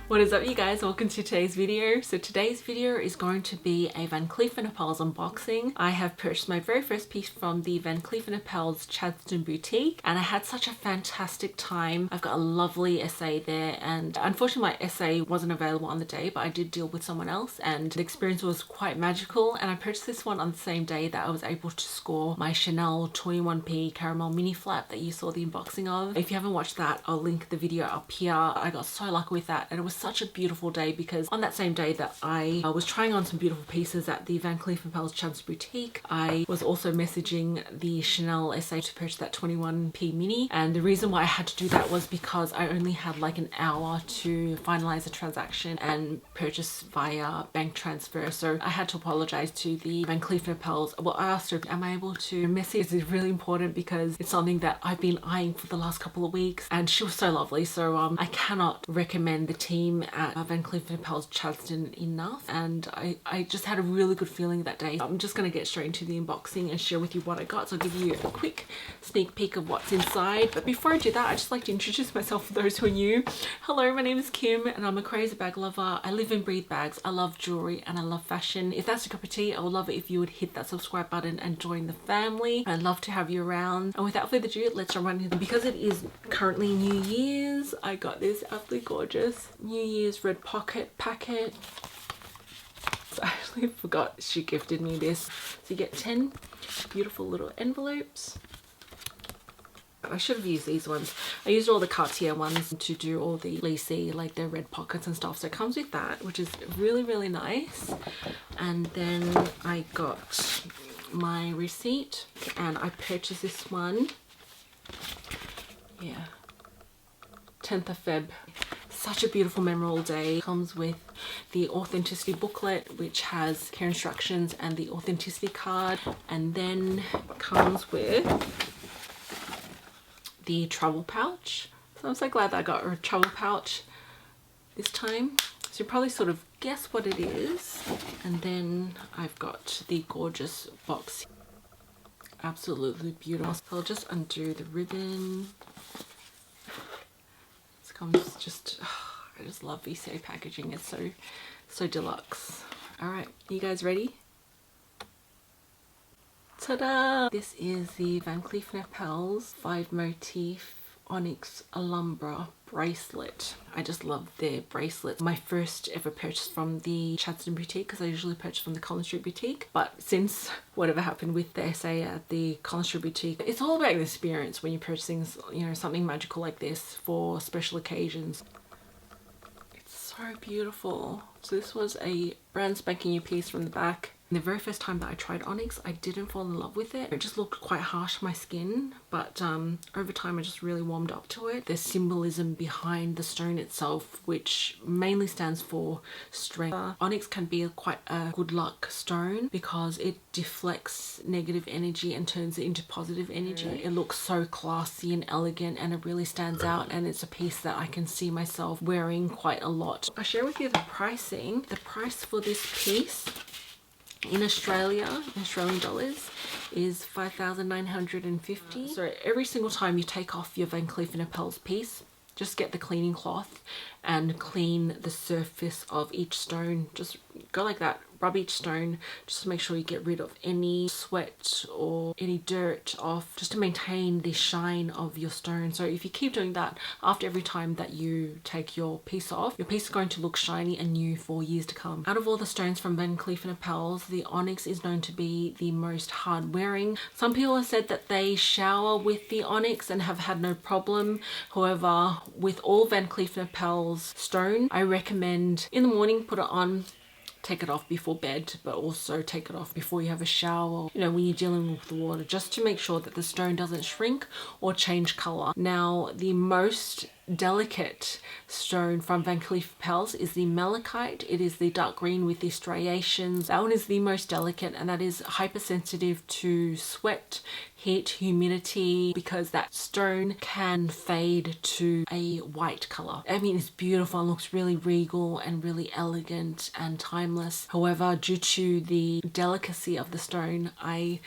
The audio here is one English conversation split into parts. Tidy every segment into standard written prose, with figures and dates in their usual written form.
What is up, you guys? Welcome to today's video. So today's video is going to be a Van Cleef & Arpels unboxing. I have purchased my very first piece from the Van Cleef & Arpels Chadstone boutique and I had such a fantastic time. I've got a lovely essay there, and unfortunately my essay wasn't available on the day, but I did deal with someone else and the experience was quite magical. And I purchased this one on the same day that I was able to score my Chanel 21p caramel mini flap that you saw the unboxing of. If you haven't watched that, I'll link the video up here. I got so lucky with that, and it was such a beautiful day because on that same day that I was trying on some beautiful pieces at the Van Cleef & Arpels Chadstone boutique, I was also messaging the Chanel SA to purchase that 21p mini, and the reason why I had to do that was because I only had like an hour to finalize the transaction and purchase via bank transfer. So I had to apologize to the Van Cleef & Arpels. Well, I asked her, am I able to message? This is really important because it's something that I've been eyeing for the last couple of weeks, and she was so lovely. So I cannot recommend the team at Van Cleef & Arpels Chadstone enough, and I just had a really good feeling that day. I'm just going to get straight into the unboxing and share with you what I got. So I'll give you a quick sneak peek of what's inside, but before I do that, I'd just like to introduce myself for those who are new. Hello, my name is Kim and I'm a crazy bag lover. I live and breathe bags. I love jewelry and I love fashion. If that's your cup of tea, I would love it if you would hit that subscribe button and join the family. I'd love to have you around, and without further ado, let's jump right into it. Because it is currently New Year's, I got this absolutely gorgeous New Year's red pocket packet. So I actually forgot she gifted me this. So you get 10 beautiful little envelopes. I should have used these ones. I used all the Cartier ones to do all the lacy, like their red pockets and stuff. So it comes with that, which is really, really nice. And then I got my receipt and I purchased this one. Yeah. 10th of Feb. Such a beautiful memorable day. Comes with the authenticity booklet, which has care instructions and the authenticity card, and then comes with the travel pouch. So I'm so glad that I got a travel pouch this time. So you probably sort of guess what it is. And then I've got the gorgeous box. Absolutely beautiful. So I'll just undo the ribbon. Comes just, I just love VCA packaging. It's so deluxe. All right, you guys ready? Ta-da! This is the Van Cleef & Arpels 5 motif Onyx Alhambra bracelet. I just love their bracelets. My first ever purchase from the Chadstone boutique, because I usually purchase from the Collins Street boutique, but since whatever happened with the SA at the Collins Street boutique, it's all about the experience when you're purchasing, you know, something magical like this for special occasions. It's so beautiful. So this was a brand spanking new piece from the back. The very first time that I tried Onyx, I didn't fall in love with it. It just looked quite harsh on my skin, but over time I just really warmed up to it. There's symbolism behind the stone itself, which mainly stands for strength. Onyx can be quite a good luck stone because it deflects negative energy and turns it into positive energy. It looks so classy and elegant, and it really stands out, and it's a piece that I can see myself wearing quite a lot. I'll share with you the pricing. The price for this piece in Australia, in Australian dollars, is $5,950. So every single time you take off your Van Cleef & Arpels piece, just get the cleaning cloth and clean the surface of each stone. Just go like that, rub each stone just to make sure you get rid of any sweat or any dirt off, just to maintain the shine of your stone. So if you keep doing that after every time that you take your piece off, your piece is going to look shiny and new for years to come. Out of all the stones from Van Cleef & Arpels, the Onyx is known to be the most hard wearing. Some people have said that they shower with the Onyx and have had no problem. However, with all Van Cleef & Arpels stone, I recommend in the morning put it on, take it off before bed, but also take it off before you have a shower, you know, when you're dealing with the water, just to make sure that the stone doesn't shrink or change color. Now, the most delicate stone from Van Cleef & Arpels is the malachite. It is the dark green with the striations. That one is the most delicate, and that is hypersensitive to sweat, heat, humidity, because that stone can fade to a white color. I mean, it's beautiful and looks really regal and really elegant and timeless. However, due to the delicacy of the stone, I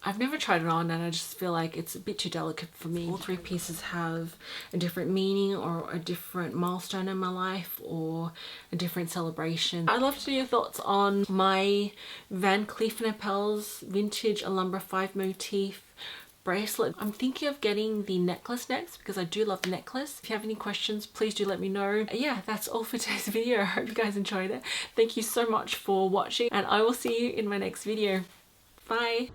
I've never tried it on and I just feel like it's a bit too delicate for me. All three pieces have a different meaning or a different milestone in my life or a different celebration. I'd love to know your thoughts on my Van Cleef & Arpels vintage Alhambra 5 motif bracelet. I'm thinking of getting the necklace next because I do love the necklace. If you have any questions, please do let me know. Yeah, that's all for today's video. I hope you guys enjoyed it. Thank you so much for watching and I will see you in my next video. Bye.